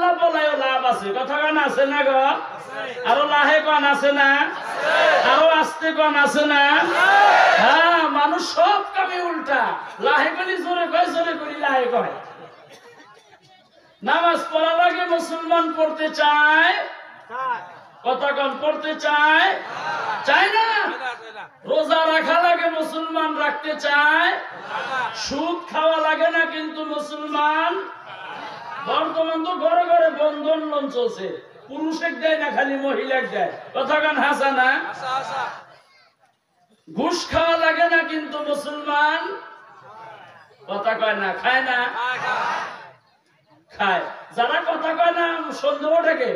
পলা পলায় লাভ আছে, কথা গান আছে না গো? আরো লাহে গান আছে না? আরো আস্তে গান আছে না? হ্যাঁ, মানুষ সব কামে উল্টা, লাহে করি জোরে কয়, জোরে করি লাহে কয়। নামাজ পড়া লাগে মুসলমান পড়তে চায়, কতক্ষণ পড়তে চায়? চায় না। রোজা রাখা লাগে মুসলমান রাখতে চায়, সুদ খাওয়া লাগে না কিন্তু মুসলমান। বর্তমান তো ঘরে ঘরে বন্ধন লোন চলছে, পুরুষের দেয় না খালি মহিলার দেয়, কতক্ষণ হাসা না? ঘুষ খাওয়া লাগে না কিন্তু মুসলমান, কথা কয় না, খায় না? খায়। যারা কথা কয় না সন্দেহ থাকে।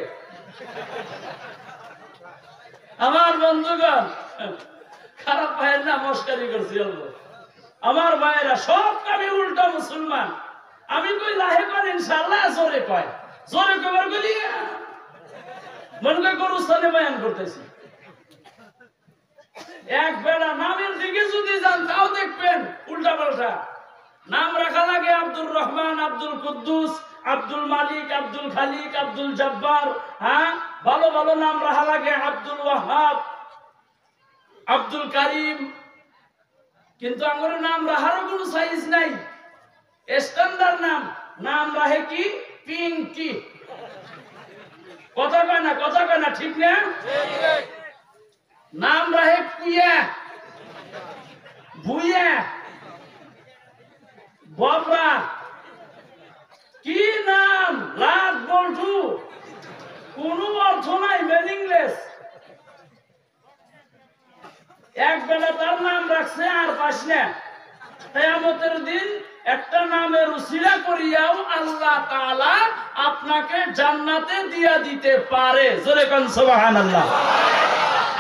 আমার বন্ধুগণ, খারাপ ভাইয়ের না মস্কারি করছি অল্প। আমার ভাইয়েরা সব কামে উল্টা মুসলমান। আমি কই লাহে কয় ইনশাআল্লাহ, জোরে কয়, জোরে কবার গলি মনে কয় গরুস্থানে বয়ান করতেছি। এক বেলা নামের দিকে যদি যান তাও দেখবেন উল্টা পাল্টা। নাম রাখা লাগে আব্দুর রহমান, আব্দুল কুদ্দুস, আব্দুল মালিক, আব্দুল খালিক, আব্দুল জব্বার। হ্যাঁ, ভালো ভালো নাম রাখা লাগে, আব্দুল ওয়াহাব, আব্দুল কারিম। কিন্তু আমার নাম রাখারও কোনো সাইজ নাই, স্ট্যান্ডার্ড নাম। নাম রাখে কি? পিঙ্কি। কথা কয় না, কথা কয় না, ঠিক না? নাম রাখে কুইয়া, ভুইয়া, ববরা। কি নাম? লাট বল্টু, কোনো অর্থ নাই, মিনিংলেস। এক বেলা তার নাম রাখছে আর পাস না। কিয়ামতের দিন একটা নামের উসিলা করিয়াও আল্লাহ তাআলা আপনাকে জান্নাতে দিয়া দিতে পারে। জোরে কোন সুবহানাল্লাহ।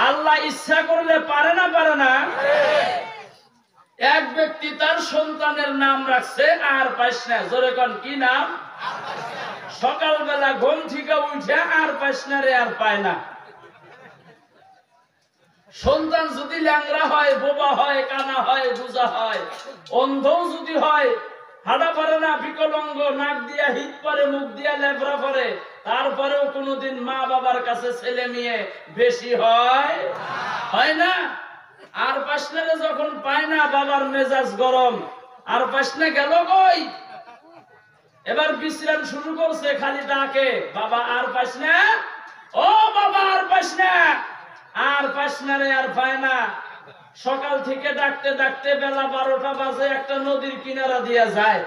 আল্লাহ ইচ্ছা করলে পারে না? পারে না? এক ব্যক্তি তার সন্তানের নাম রাখছে আর পাইস না। জোরে কোন কি নাম? সকালবেলা ঘুম থেকে উঠে আর পাইস না রে, আর পায় না। সন্তান যদি ল্যাংড়া হয়, বোবা হয়, কানা হয়, বুঝা হয়, অন্ধও যদি হয়, হাঁটা পারে না, বিকলাঙ্গ, নাক দিয়া হিট পরে, মুখ দিয়া লেবরা পরে, তারপরেও কোনোদিন মা বাবার কাছে ছেলে মেয়ে বেশি হয়? হয় না। আর পাশনারে যখন পায় না, বাবার মেজাজ গরম। আর পাশনা গেল কই? এবার বিশ্রাম শুরু করছে, খালি ডাকে বাবা, আর পাশনা, ও বাবা, আর পাশনা, আর পাশনা রে, আর পায় না। সকাল থেকে ডাকতে ডাকতে বেলা 12টা বাজে, একটা নদীর কিনারা দিয়া যায়।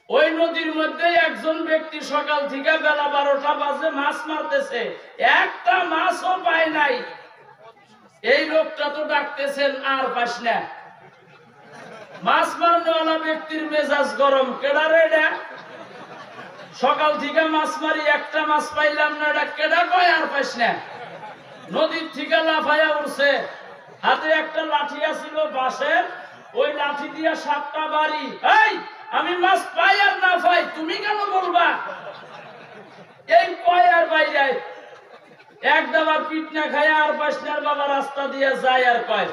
ওই নদীর মধ্যে একজন ব্যক্তি সকাল থেকে বেলা 12টা বাজে মাছ মারতেছে, একটা মাছও পায় নাই। এই লোকটা তো ডাকতেছেন আর পাস না। মাছ মারনেওয়ালা ব্যক্তির মেজাজ গরম। কেডা রে এটা? সকাল থেকে মাছ মারি, একটা মাছ পাইলাম না, এটা কেডা কয় আর পাইস না? নদীর থেকে লাফাইয়া উঠছে, হাতে একটা লাঠি আছিল বাঁশের, ওই লাঠি দিয়া 7টা বাড়ি। এই, আমি মাছ পাই আর না পাই তুমি কেন বলবা? এই কয় আর বাইরে এক দাবার পিঠ না খায় আর পাশনার বাবা রাস্তা দিয়ে যায় আর কয়,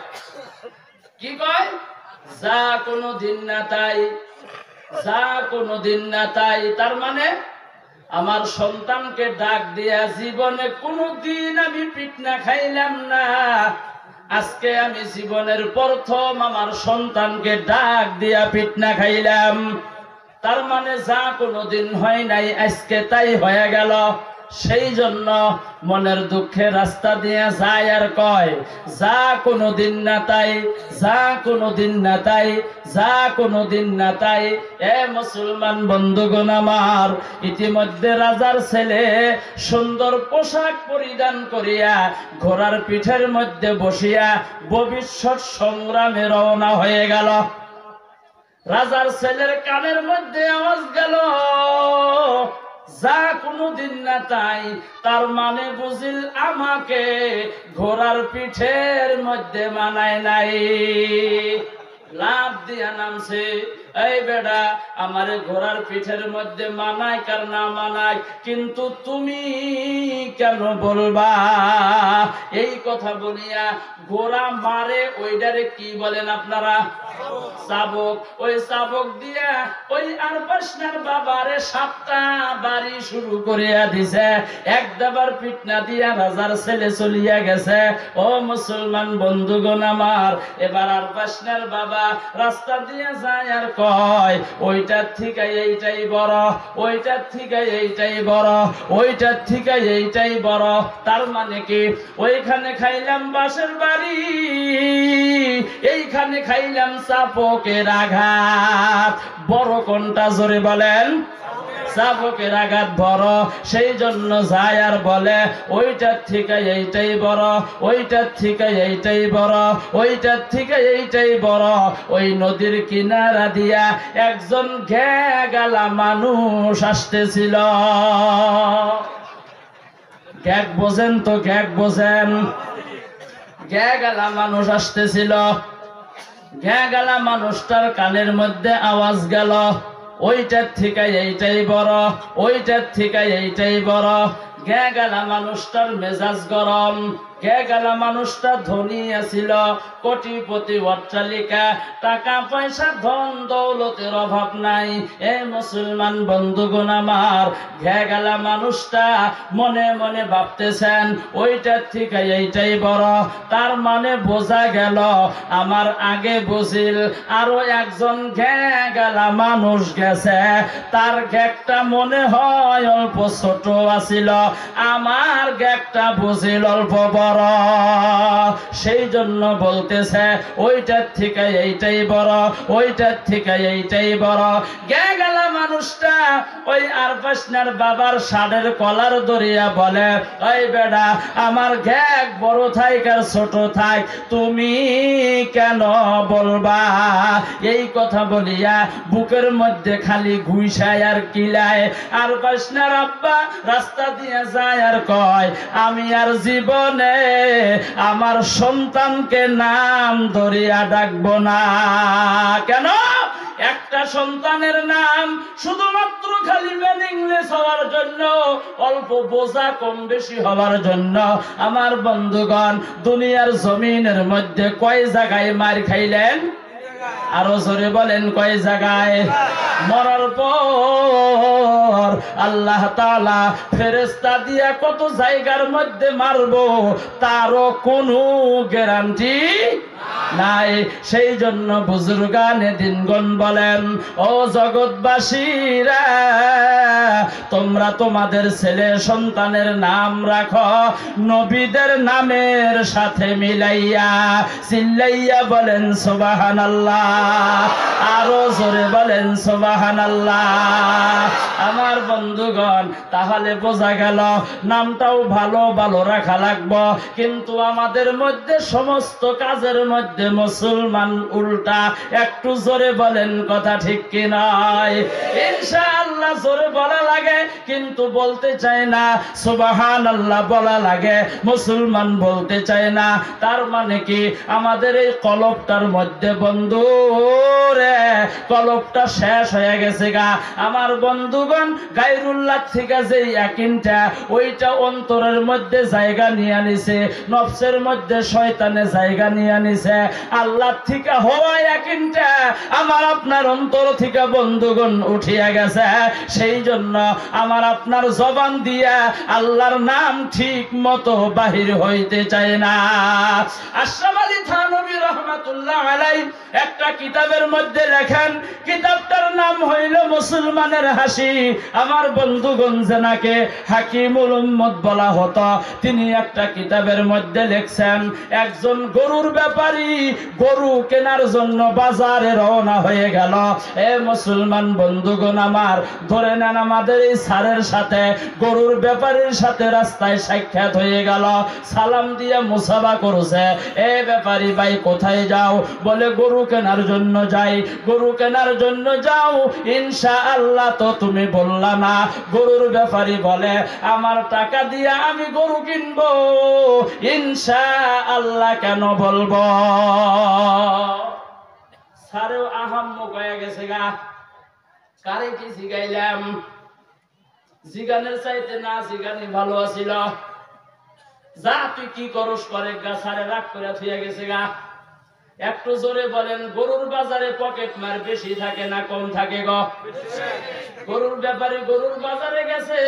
কি কয়? যা কোনো দিন না তাই, যা কোনো দিন না তাই। তার মানে আমার সন্তানকে ডাক দিয়া জীবনে কোনোদিন আমি পিঠ না খাইলাম না, আজকে আমি জীবনের প্রথম আমার সন্তানকে ডাক দিয়া পিঠ না খাইলাম। তার মানে যা কোনোদিন হয় নাই, আজকে তাই হয়ে গেল। সেই জন্য মনের দুঃখে রাস্তা দিয়ে যায় আর কয়, যা কোনোদিন না তাই, যা কোনোদিন না তাই, যা কোনোদিন না তাই। এ মুসলমান বন্ধুগণ আমার, ইতিমধ্যে রাজার ছেলে সুন্দর পোশাক পরিধান করিয়া ঘোড়ার পিঠের মধ্যে বসিয়া ভবিষ্যৎ সংগ্রামে রওনা হয়ে গেল। রাজার ছেলের কানের মধ্যে আওয়াজ গেল, যা কোনোদিন না তাই। তার মানে বুঝিল আমাকে ঘোড়ার পিঠের মধ্যে মানায় নাই। লাভ দিয়া নামছে, এই বেটা আমারে ঘোড়ার পিঠের মধ্যে মানায় কার না মানায়, কিন্তু তুমি কেন বলবা? এই কথা বলিয়া ঘোড়া মারে, ওইটারে কি বলেন আপনারা? চাবক। ওই চাবক দিয়া ওই আরবাসনার বাবারে 7টা বাড়ি শুরু করিয়া দিছে। এক দাবার পিটনা দিয়া রাজার ছেলে চলিয়া গেছে। ও মুসলমান বন্ধুগণ আমার, এবার আরবাসনার বাবা রাস্তা দিয়ে যায় আর কয়, ওইটার থেকে এইটাই বড়, ওইটার থেকে এইটাই বড়, ওইটার থেকে এইটাই বড়। তার মানে কি, ওইখানে খাইলাম বাঁশের বাড়ি, এইখানে খাইলাম চাপকের আঘাত। বড় কোনটা জোরে বলেন? চাবকের আঘাত বড়। সেই জন্য যায় আর বলে, ওইটার থেকে এইটাই বড়, ওইটার থেকে এইটাই বড়, ওইটার থেকে এইটাই বড়। ওই নদীর কিনারা দিয়া একজন ঘেগালা মানুষ আসতেছিল। ঘ্যাক বোঝেন তো? ঘ্যাক বোঝেন? ঘেগালা মানুষ আসতেছিল। ঘেগালা মানুষটার কানের মধ্যে আওয়াজ গেল, ওইটার থেকে এইটাই বড়, ওইটার থেকে এইটাই বড়। ঘেগালা মানুষটার মেজাজ গরম। ঘেগালা মানুষটা ধনী আছিল, কোটিপতি, অট্টালিকা, টাকা পয়সা, ধন দৌলতের অভাব নাই। এ মুসলমান বন্ধুগণ আমার, ঘেগালা মানুষটা মনে মনে ভাবতেছেন, ওইটার থেকে এইটাই বড়। তার মানে বোঝা গেল, আমার আগে বুঝিল আরো একজন ঘেগালা মানুষ গেছে, তার ঘেকটা মনে হয় অল্প ছোট আছিল, আমার ঘেকটা বুঝিল অল্প বড়। সেই জন্য বলতেছে, ওইটার থেকে এইটাই বড়, ওইটার থেকে এইটাই বড়। ঘেগালা মানুষটা ওই আরবাসনার বাবার ষাঁড়ের কলার ধরিয়া বলে, ওই বেটা, আমার ঘেক বড় থাক আর ছোট থাক, তুমি কেন বলবা? এই কথা বলিয়া বুকের মধ্যে খালি ঘুষায় আর কিলায়। আরবাসনার আব্বা রাস্তা দিয়ে যায় আর কয়, আমি আর জীবনে আমার সন্তানকে নাম ধরিয়া ডাকবো না। কেন? একটা সন্তানের নাম শুধুমাত্র খালি মিনিংলেস হওয়ার জন্য, অল্প বোঝা কম বেশি হওয়ার জন্য। আমার বন্ধুগণ, দুনিয়ার জমিনের মধ্যে কয় জায়গায় মার খাইলেন? আরো জোরে বলেন, কয় জায়গায়? মরার পর আল্লাহ তাআলা ফেরেশতা দিয়া কত জায়গার মধ্যে মারবো তারও কোনো গ্যারান্টি নাই। সেই জন্য বুজুর্গানে দিনগণ বলেন, ও জগৎবাসীরা, তোমরা তোমাদের ছেলে সন্তানের নাম রাখো নবীদের নামের সাথে মিলাইয়া। চিল্লাইয়া বলেন সুবহানাল্লাহ। আরো জোরে বলেন সুবহানাল্লাহ। আমার বন্ধুগণ, তাহলে বোঝা গেল নামটাও ভালো ভালো রাখা লাগবে, কিন্তু আমাদের মধ্যে সমস্ত কাজের মধ্যে মুসলমান উল্টা। একটু জোরে বলেন, কথা ঠিক কি নয়? ইনশাআল্লাহ জোরে বলা লাগে, কিন্তু বলতে চায় না। সুবহানাল্লাহ বলা লাগে, মুসলমান বলতে চায় না। তার মানে কি, আমাদের এই কলবটার মধ্যে বন্ধু রে, কলবটা শেষ হয়ে গেছে গা। আমার বন্ধুগণ, গায়রুল্লাহ থেকে যে ইয়াকিনটা, ওইটা অন্তরের মধ্যে জায়গা নিয়ে নিছে, নফসের মধ্যে শয়তানে জায়গা নিয়ে নিছে। আল্লাহ থেকে হওয়া ইয়াকিনটা আমার আপনার অন্তর থেকে বন্ধুগণ উঠিয়া গেছে। সেই জন্য আমার আপনার জবান দিয়া আল্লাহর নাম ঠিক মতো বাহির হইতে চায় না। আশরাফ আলী থানভী রহমাতুল্লাহ আলাইহি একটা কিতাবের মধ্যে লেখেন, কিতাবটার নাম হইল মুসলমানের হাসি। আমার বন্ধুগণ, যেনাকে হাকিমুল উম্মত বলা হতো, তিনি একটা কিতাবের মধ্যে লিখছেন, একজন গরুর ব্যাপারী গরু কেনার জন্য বাজারে রওনা হয়ে গেল। এ মুসলমান বন্ধুগণ আমার, ধরে নেন আমাদের এই স্যারের সাথে গরুর ব্যাপারীর সাথে রাস্তায় সাক্ষাৎ হয়ে গেল। সালাম দিয়ে মুসাফা করছে, এ ব্যাপারী ভাই কোথায় যাও? বলে গরু কেনার জন্য যাই। গরু কেনার জন্য যাও? ইনশাআল্লাহ তো তুমি বললা না। গরুর ব্যাপারী বলে, আমার টাকা দিয়ে আমি গরু কিনবো, ইনশাআল্লাহ কেন বলবো? সারেও আহাম্মক হয়ে গেছে গা। কারে কি জিগাইলাম, জিগানের চাইতে না জিগানি ভালো আছিল। যা তুই কি করস করে গা, সারে রাগ করে থুয়ে গেছে গা। একটু জোরে বলেন, গরুর বাজারে পকেট মার বেশি থাকে না কম থাকে গো? গরুর ব্যাপারে গরুর বাজারে গেছে,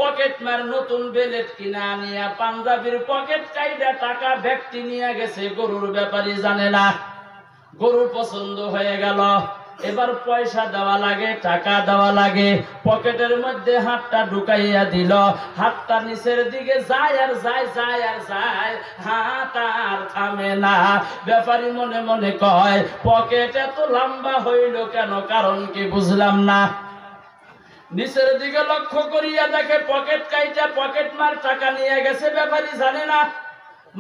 পকেট মার নতুন বেলেট কিনা নিয়া পাঞ্জাবির পকেট কাইডা টাকা ব্যক্তি নিয়ে গেছে, গরুর ব্যাপারী জানে না। গরু পছন্দ হয়ে গেল, এবার পয়সা দেওয়া লাগে, টাকা দেওয়া লাগে। পকেটের মধ্যে হাতটা ঢুকাইয়া দিল, হাতটা নিচের দিকে যায় আর যায়, যায় আর যায়, হাত আর থামে না। ব্যাপারী মনে মনে কয়, পকেট এত লম্বা হইল কেন, কারণ কি বুঝলাম না। নিচের দিকে লক্ষ্য করিয়া দেখে পকেট কাইটা পকেট মার টাকা নিয়ে গেছে, ব্যাপারী জানে না।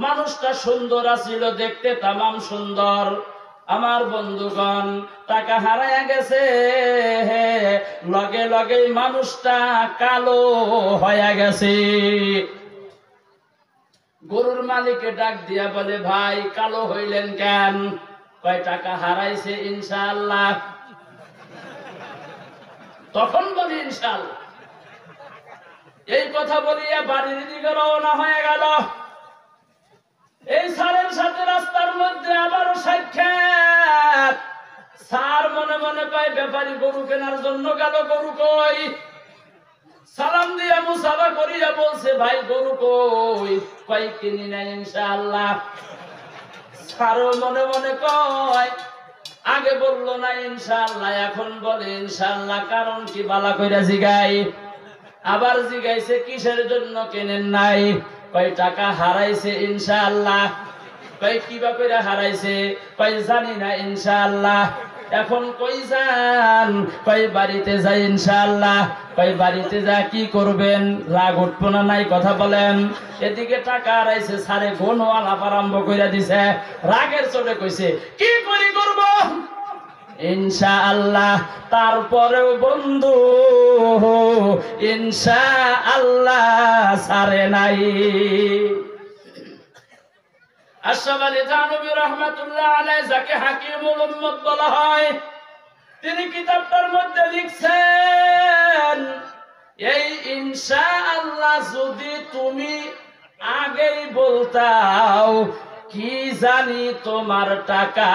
মানুষটা সুন্দর আছিল দেখতে, তামাম সুন্দর। আমার বন্ধুগণ, টাকা হারাইয়া গেছে, লগে লগে মানুষটা কালো হয়ে গেছে। গরুর মালিকে ডাক দিয়া বলে, ভাই কালো হইলেন কেন? কয় টাকা হারাইছে ইনশাআল্লাহ। তখন বলি ইনশাআল্লাহ। এই কথা বলিয়া বাড়ির দিকে রওনা হয়ে গেল। এই সারের সাথে রাস্তার মধ্যে আবারও সাক্ষাৎ। সার মনে মনে কয়, ব্যাপারী গরু কেনার জন্য গেল, গরু কই? সালাম দিয়া মুসাফা করিয়া বলছে, ভাই গরু কই? কয় কিনি না ইনশাআল্লাহ। সারও মনে মনে কয়, আগে বললো না ইনশাআল্লাহ, এখন বলে ইনশাআল্লাহ, কারণ কি বালা কইরা জিগাই। আবার জিগাইছে, কিসের জন্য কেনেন নাই? কয় টাকা হারাইছে ইনশাআল্লাহ। কয় কিবা কইরা হারাইছে? কয় জানি না ইনশাআল্লাহ। এখন কই যান? কয় বাড়িতে যাই ইনশাআল্লাহ। কয় বাড়িতে যা কি করবেন? রাগ উঠবো না নাই কথা বলেন। এদিকে টাকা হারাইছে, সারে ঘন আলাপ আরম্ভ কইরা দিছে। রাগের চোটে কইছে, কি করি করব ইনশাআল্লাহ। তারপরেও বন্ধু ইনশাআল্লাহ সারে নাই। আশরাফ আলী থানভী রাহমাতুল্লাহ আলাইহি, যাকে হাকিমুল উম্মত বলা হয়, তিনি কিতাবটার মধ্যে লিখছেন, এই ইনশাআল্লাহ যদি তুমি আগেই বলতাও, কি জানি তোমার টাকা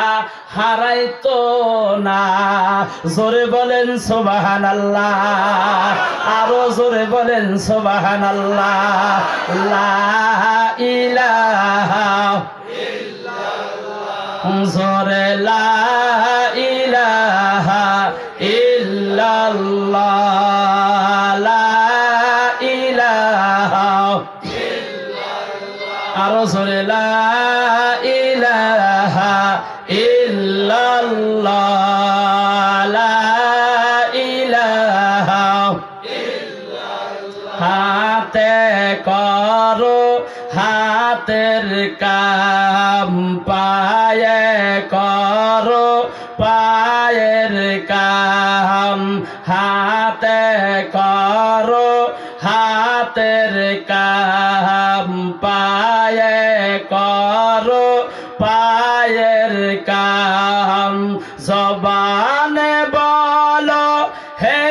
হারাইতো না। জোরে বলেন সুবহানাল্লাহ, আরো জোরে বলেন সুবহানাল্লাহ। লা ইলাহা ইল্লাল্লাহ, জোরে লা ইলাহা ইল্লাল্লাহ, লা ইলাহা ইল্লাল্লাহ, আরো জোরে লা ইলাহা ইল্লাল্লাহ, লা ইলাহা ইল্লাল্লাহ। হাতে করো হাতের কাম, পায়ে করো পায়ের কাম। হাতে করো হাতের কাম, পায়ে করো পায়ের কাম। জবানে বলো হে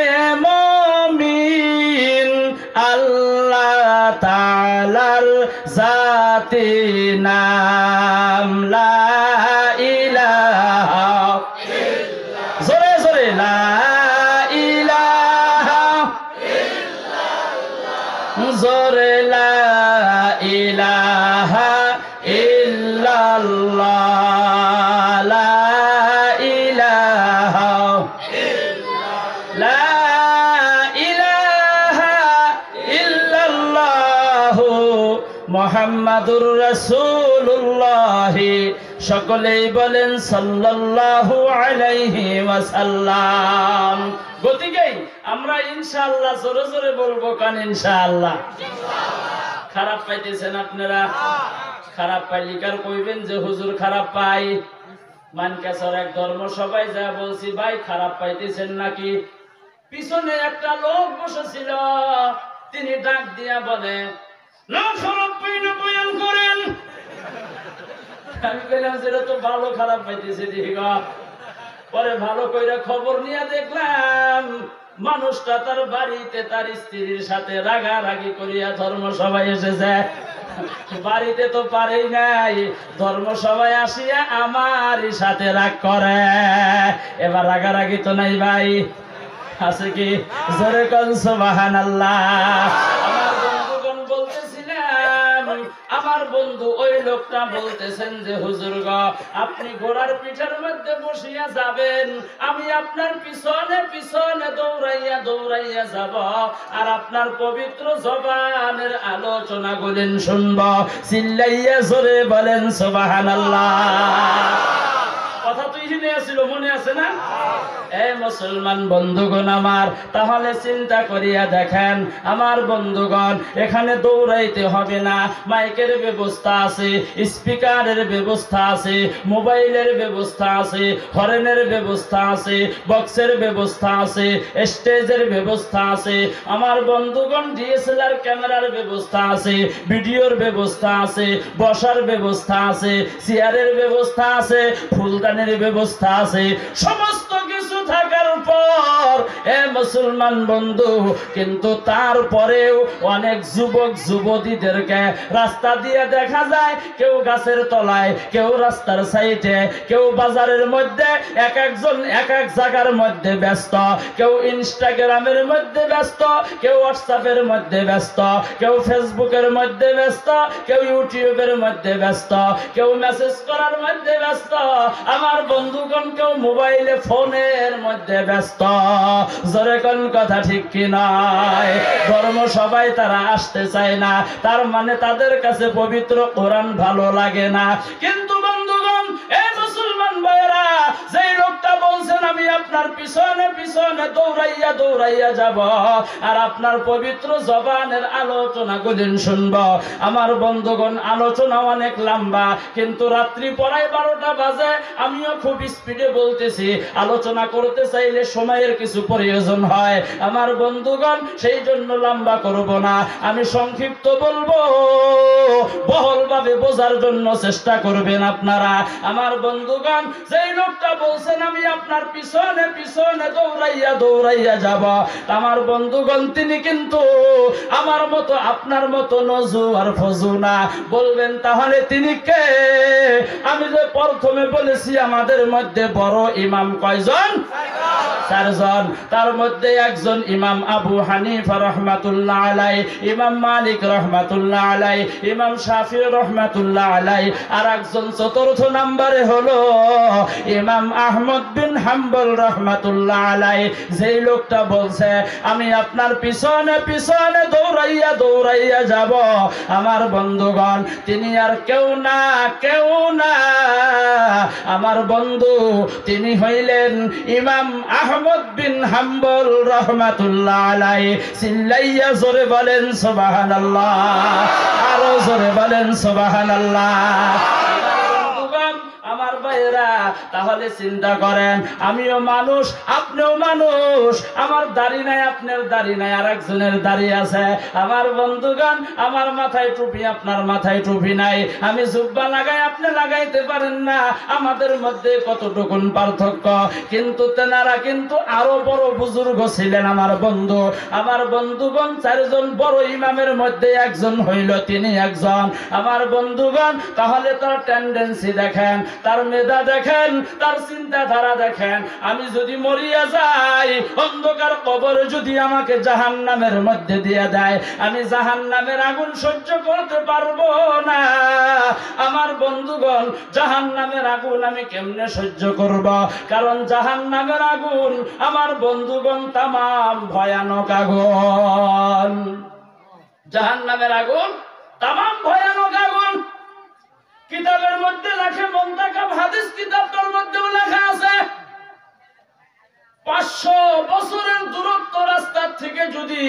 মুমিন, আল্লাহ তাআলার জাতি নাম লা ইলাহা ইল্লাল্লাহ, জোরে জোরে লা ইলাহা ইল্লাল্লাহ, জোরে লা ইলাহা ইল্লাল্লাহ, লা ইলাহা ইল্লাল্লাহ, লা ইলাহা ইল্লাল্লাহ মুহাম্মাদুর রাসূলুল্লাহ। সকলেই বলেন সাল্লাল্লাহু আলাইহি ওয়াসাল্লাম। গতিকে আমরা ইনশাআল্লাহ জোরে জোরে বলবো, কান ইনশাআল্লাহ। খারাপ পাইতেছেন আপনারা? খারাপ পাইলে কার কইবেন যে হুজুর খারাপ পাই। মানকাছর এক ধর্ম সবাই যা বলছি, ভাই খারাপ পাইতেছেন নাকি? পিছনে একটা লোক বসেছিল, তিনি ডাক দিয়া বলে, না খারাপ পাই না, বয়ান করেন। আমি বললাম, যেটা তো ভালো খারাপ পাইতেছে, পরে ভালো করে খবর নিয়ে দেখলাম মানুষটা তার বাড়িতে তার স্ত্রীর সাথে রাগারাগি করিয়া ধর্ম সভায় এসেছে। বাড়িতে তো পারেই নাই, ধর্ম সভায় আসিয়া আমারই সাথে রাগ করে। এবার রাগারাগি তো নাই ভাই, আছে কি? জোরে কোন সুবহানাল্লাহ। আমার বন্ধুগণ বলতেছিলাম, আমার বন্ধু ওই লোকটা বলতেছেন যে হুজুর গো, আপনি ঘোড়ার পিঠের মধ্যে বসিয়া যাবেন, আমি আপনার পিছনে পিছনে দৌড়াইয়া দৌড়াইয়া যাব, আর আপনার পবিত্র জবানের আলোচনা গুলেন শুনব। চিল্লাইয়া জোরে বলেন সুবহানাল্লাহ। কথা তো এখানে ছিল, মনে আছে না? এই মুসলমান বন্ধুগণ আমার, তাহলে চিন্তা করিয়া দেখেন আমার বন্ধুগণ, এখানে দৌড়াইতে হবে না, মাইকের ব্যবস্থা আছে, স্পিকারের ব্যবস্থা আছে, মোবাইলের ব্যবস্থা আছে, হরেনের ব্যবস্থা আছে, বক্সের ব্যবস্থা আছে, স্টেজের ব্যবস্থা আছে, আমার বন্ধুগণ ডিএসএলআর ক্যামেরার ব্যবস্থা আছে, ভিডিওর ব্যবস্থা আছে, বসার ব্যবস্থা আছে, চেয়ারের ব্যবস্থা আছে, ফুলদানের ব্যবস্থা আছে। সমস্ত কিছু থাকার পর এ মুসলমান বন্ধু, কিন্তু তারপরেও অনেক যুবক যুবতীদেরকে রাস্তা দিয়ে দেখা যায়, কেউ গাছের তলায়, কেউ রাস্তার সাইডে, কেউ বাজারের মধ্যে, এক একজন এক এক জায়গার মধ্যে ব্যস্ত, কেউ ইনস্টাগ্রামের মধ্যে ব্যস্ত, কেউ হোয়াটসঅ্যাপের মধ্যে ব্যস্ত, কেউ ফেসবুকের মধ্যে ব্যস্ত, কেউ ইউটিউবের মধ্যে ব্যস্ত, কেউ মেসেজ করার মধ্যে ব্যস্ত, আমার বন্ধুগণ কেউ মোবাইলে ফোনের মধ্যে ব্যস্ত। জোরে কোন কথা ঠিক কি নয়? ধর্ম সবাই তারা আসতে চায় না, তার মানে তাদের কাছে পবিত্র কোরআন ভালো লাগে না। কিন্তু বন্ধুগণ, এই মুসলমান ভাইরা, যেই লোকটা বলছেন আমি আপনার পিছনে পিছনে দৌড়াইয়া দৌড়াইয়া যাব, আর আপনার পবিত্র জবানের আলোচনা গুলিন শুনব, আমার বন্ধুগণ আলোচনা অনেক লম্বা, কিন্তু রাত্রি পড়ায় 12টা বাজে, আমিও খুব স্পিডে বলতেছি, আলোচনা করতে চাইলে সময়ের কিছু প্রয়োজন হয় আমার বন্ধুগণ, সেই জন্য লম্বা করব না, আমি সংক্ষিপ্ত বলবো, বহলভাবে বোঝার জন্য চেষ্টা করবেন আপনারা। আমার বন্ধুগণ, যেই লোকটা বলছেন আমি আপনার পিছনে পিছনে দৌড়াইয়া দৌড়াইয়া যাব, আমার বন্ধুগণ তিনি কিন্তু আমার মতো আপনার মতো নজু আর ফজু না। বলবেন তাহলে তিনি কে? আমি যে প্রথমে বলেছি আমাদের মধ্যে বড় ইমাম কয়জন? 4 জন। তার মধ্যে একজন ইমাম আবু হানিফা রহমাতুল্লাহ আলাই, ইমাম মালিক রহমাতুল্লাহ আলাই, ইমাম শাফি রহমাতুল্লাহ আলাই, আর একজন 4র্থ নম্বরে হলো ইমাম আহমদ বিন হাম্বল রহমাতুল্লাহ আলাই। যেই লোকটা বলছে আমি আপনার পিছনে পিছনে দৌড়াইয়া দৌড়াইয়া যাব, আমার বন্ধুগণ তিনি আর কেউ না, কেউ না, আমার বন্ধু তিনি হইলেন ইমাম আহমদ বিন হাম্বল রহমাতুল্লাহ আলাই। চিল্লাইয়া জোরে বলেন সুবহানাল্লাহ, আরো জোরে বলেন সুবহানাল্লাহ। আমার ভাইরা, তাহলে চিন্তা করেন, আমিও মানুষ, আপনিও মানুষ, আমার দাড়ি নাই, আপনার দাড়ি নাই, আর একজনের দাড়ি আছে। আমার বন্ধুগণ, আমার মাথায় টুপি, আপনার মাথায় টুপি নাই, আমি জুব্বা লাগাই, আপনি লাগাইতে পারেন না, আমাদের মধ্যে কতটুকুন পার্থক্য। কিন্তু তেনারা কিন্তু আরো বড় বুজুর্গ ছিলেন আমার বন্ধু। আমার বন্ধুগণ 4 জন বড় ইমামের মধ্যে একজন হইল তিনি একজন। আমার বন্ধুগণ, তাহলে তার টেন্ডেন্সি দেখেন, তার মেধা দেখেন, তার চিন্তাধারা দেখেন। আমি যদি মরিয়া যাই, অন্ধকার কবর যদি আমাকে জাহান্নামের মধ্যে দিয়ে দেয়, আমি জাহান্নামের আগুন সহ্য করতে পারবো না। আমার বন্ধুগণ, জাহান্নামের আগুন আমি কেমনে সহ্য করব? কারণ জাহান্নামের আগুন আমার বন্ধুগণ তামাম ভয়ানক আগুন। জাহান্নামের আগুন তামাম ভয়ানক আগুন। কিতাবের মধ্যে লেখে, মুনতাকাব হাদিস কিতাবটার মধ্যেও লেখা আছে, 500 বছরের দূরত্ব রাস্তা থেকে যদি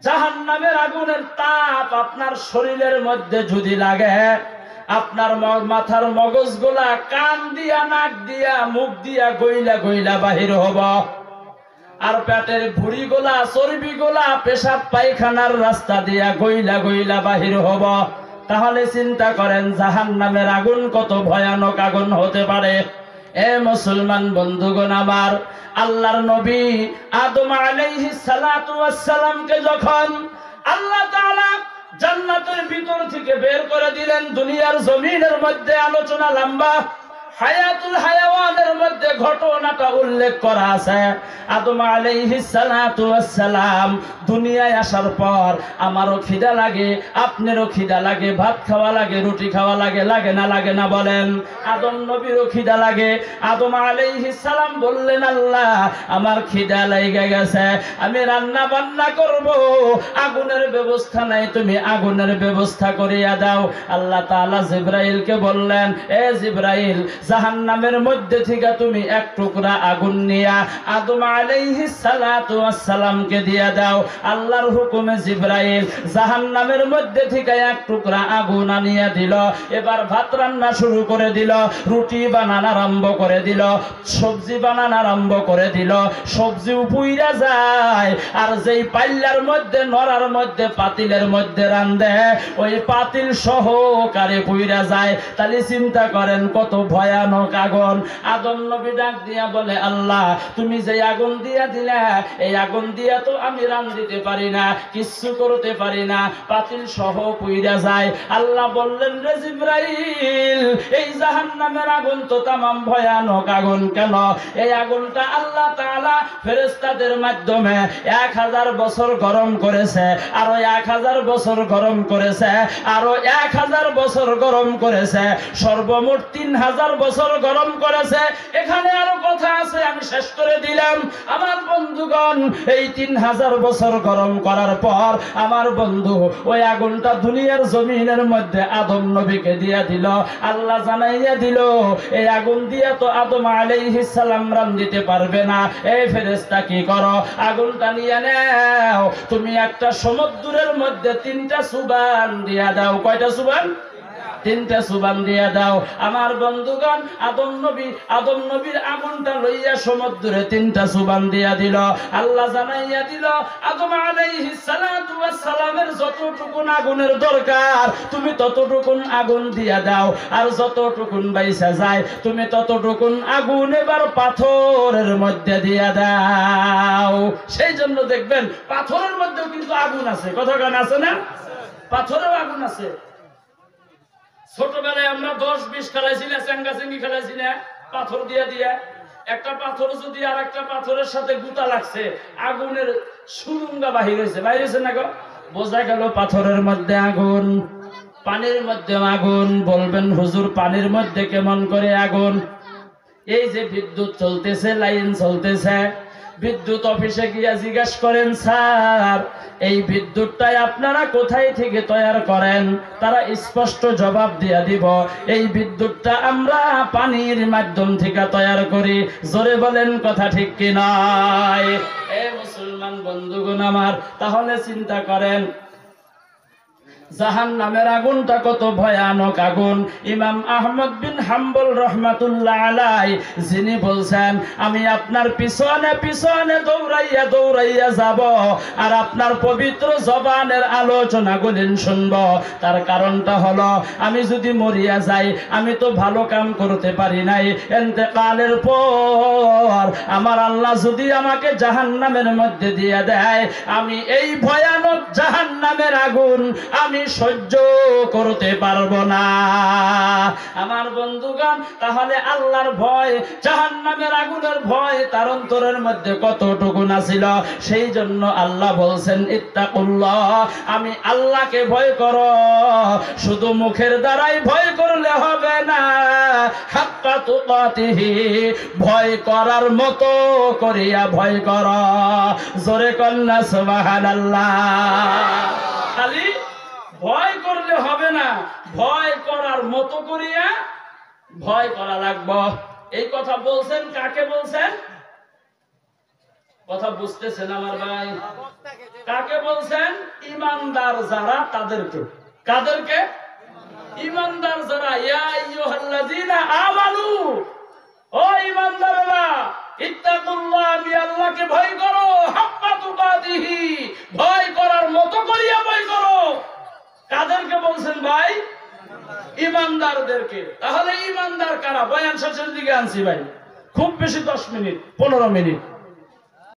জাহান্নামের আগুনের তাপ আপনার শরীরের মধ্যে যদি লাগে, আপনার মাথার মগজগুলা কান দিয়া, নাক দিয়া, মুখ দিয়া গইলা গইলা বাহির হব, আর পেটের ভুঁড়িগুলা, চর্বিগুলা পেশাব পায়খানার রাস্তা দিয়া গইলা গইলা বাহির হব। তাহলে চিন্তা করেন জাহান্নামের আগুন কত ভয়ানক আগুন হতে পারে। এ মুসলমান বন্ধুগণ আমার, আল্লাহর নবী আদম আলাইহিস সালাতু ওয়াস সালামকে যখন আল্লাহ তাআলা জান্নাতের ভিতর থেকে বের করে দিলেন, দুনিয়ার জমিনের মধ্যে আলোচনা লম্বা, হায়াতুল হায়াওয়ানের মধ্যে ঘটনাটা উল্লেখ করা আছে। আদম আলাইহিস সালাতু ওয়াস সালাম দুনিয়ায় আসার পর আমারও খিদা লাগে, আপনারও খিদা লাগে, ভাত খাওয়া লাগে, রুটি খাওয়া লাগে, লাগে না লাগে না বলেন? আদম নবীরও খিদা লাগে। আদম আলাইহিস সালাম বললেন, আল্লাহ আমার খিদা লেগে গেছে, আমি রান্না বান্না করব, আগুনের ব্যবস্থা নাই, তুমি আগুনের ব্যবস্থা করিয়া দাও। আল্লাহ তাআলা জিবরাইলকে বললেন, এ জিবরাইল, জাহান্নামের মধ্যে থেকে তুমি এক টুকরা আগুন নিয়া আদম আলাইহিস সালাতু ওয়াস সালামকে দিয়া দাও। আল্লাহর হুকুমে জিবরাইল জাহান্নামের মধ্যে থেকে এক টুকরা আগুন আনিয়া দিল। এবার ভাত রান্না শুরু করে দিল, রুটি বানানো আরম্ভ করে দিল, সবজি বানানো আরম্ভ করে দিল। সবজি উপইরা যায়, আর যেই পাল্লার মধ্যে নড়ার মধ্যে পাতিলের মধ্যে রান্ধে, ওই পাতিল সহকারে পুইরা যায়। তাহলে চিন্তা করেন কত ভয়ানক আগুন। আদম নবী ডাক দিয়া বলে, আল্লাহ তুমি যে আগুন দিয়া দিলে, এই আগুন দিয়া তো আমি রান্ধিতে পারি না, কিচ্ছু করতে পারি না, পাতিল সহ পুইরা যায়। আল্লাহ বললেন, রে জিবরাইল, এই জাহান্নামের আগুন তো তামাম ভয়ানক আগুন। কেন? এই আগুনটা আল্লাহ তাআলা ফেরেশতাদের মাধ্যমে 1000 বছর গরম করেছে, আরো 1000 বছর গরম করেছে, আরো 1000 বছর গরম করেছে, সর্বমোট 3000 বছর গরম করেছে। এখানে আরো কথা আছে, আমি শেষ করে দিলাম। আমার বন্ধুগণ, এই 3000 বছর গরম করার পর আমার বন্ধু ওই আগুনটা দুনিয়ার জমিনের মধ্যে আদম নবীকে দিয়া দিল। আল্লাহ জানাইয়া দিল, এই আগুন দিয়া তো আদম আলাইহিস সালাম রান্ধিতে পারবে না। এই ফেরেশতা কি করো, আগুনটা নিয়ে নাও, তুমি একটা সমুদ্রের মধ্যে 3টা সুবান দিয়া দাও। কয়টা সুবান? 3টা সুবান দিয়া দাও। আমার বন্ধুগণ, আদম নবীর আগুনটা লইয়া সমুদ্রে 3টা সুবান দিয়া দিল। আল্লাহ জানাইয়া দিল, আদম আলাইহিস সালাতু ওয়াস সালামের যতটুকুন আগুনের দরকার তুমি ততটুকুন আগুন দিয়া দাও, আর যতটুকুন বাইসা যায় তুমি ততটুকুন আগুন এবার পাথরের মধ্যে দিয়া দাও। সেই জন্য দেখবেন পাথরের মধ্যেও কিন্তু আগুন আছে। কথা গান আছে না? পাথরেও আগুন আছে। ছোটবেলায় আমরা 10-20 খেলাইছি না, চেঙ্গাচেঙ্গি খেলাইছি না, পাথর দিয়া দিয়া। একটা পাথর যদি আর একটা পাথরের সাথে গুতা লাগছে, আগুনের সুরঙ্গা বাহির হয়েছে না গো? বোঝা গেল পাথরের মধ্যে আগুন। পানির মধ্যে আগুন। বলবেন হুজুর পানির মধ্যে কেমন করে আগুন? এই যে বিদ্যুৎ চলতেছে, লাইন চলতেছে, বিদ্যুৎ অফিসে গিয়া জিজ্ঞেস করেন, স্যার এই বিদ্যুৎটাই আপনারা কোথায় থেকে তৈরি করেন? তারা স্পষ্ট জবাব দিয়া দিব, এই বিদ্যুৎটা আমরা পানির মাধ্যম থেকে তৈরি করি। জোরে বলেন কথা ঠিক কি নয়? এ মুসলমান বন্ধুগণ আমার, তাহলে চিন্তা করেন জাহান্নামের আগুনটা কত ভয়ানক আগুন। ইমাম আহমদ বিন হাম্বল রাহমাতুল্লাহ আলাইহি যিনি বলছেন, আমি আপনার পিছনে পিছনে দৌড়াইয়া দৌড়াইয়া যাব, আর আপনার পবিত্র জবানের আলোচনাগুলি শুনব। তার কারণটা হলো, আমি যদি মরিয়া যাই, আমি তো ভালো কাম করতে পারি নাই, ইন্তেকালের পর আমার আল্লাহ যদি আমাকে জাহান্নামের মধ্যে দিয়ে দেয়, আমি এই ভয়ানক জাহান্নামের আগুন আমি সহ্য করতে পারবো না। আমার বন্ধুগণ, তাহলে আল্লাহর ভয়, জাহান্নামের আগুনের ভয় তার অন্তরের মধ্যে কতটুকু ছিল। সেই জন্য আল্লাহ বলছেন, ইত্তাকুল্লাহ, আমি আল্লাহকে ভয় করো। শুধু মুখের দ্বারাই ভয় করলে হবে না, হাক্কা তুকাতিহি, ভয় করার মতো করিয়া ভয় করো। জোরে কন্যা সুবহানাল্লাহ। খালি ভয় করলে হবে না, ভয় করার মতো করিয়া ভয় করা লাগবে। এই কথা বলছেন কাকে বলছেন? কথা বুঝতেছেন আমার ভাই? কাকে বলছেন? ইমানদার যারা তাদেরকে। কাদেরকে? ইমানদার যারা। ইয়া আইয়ুহাল্লাযীনা আমানু, ও ইমানদাররা, ইত্তাকুল্লাহ, আমি আল্লাহকে ভয় করো, হাক্কা তুকাতিহি, ভয় করার মতো করিয়া ভয় করো। কাদেরকে বলছেন ভাই? ইমানদারদেরকে। তাহলে ইমানদার কারা? বয়ান শেষের দিকে আনছি ভাই, খুব বেশি 10 মিনিট 15 মিনিট।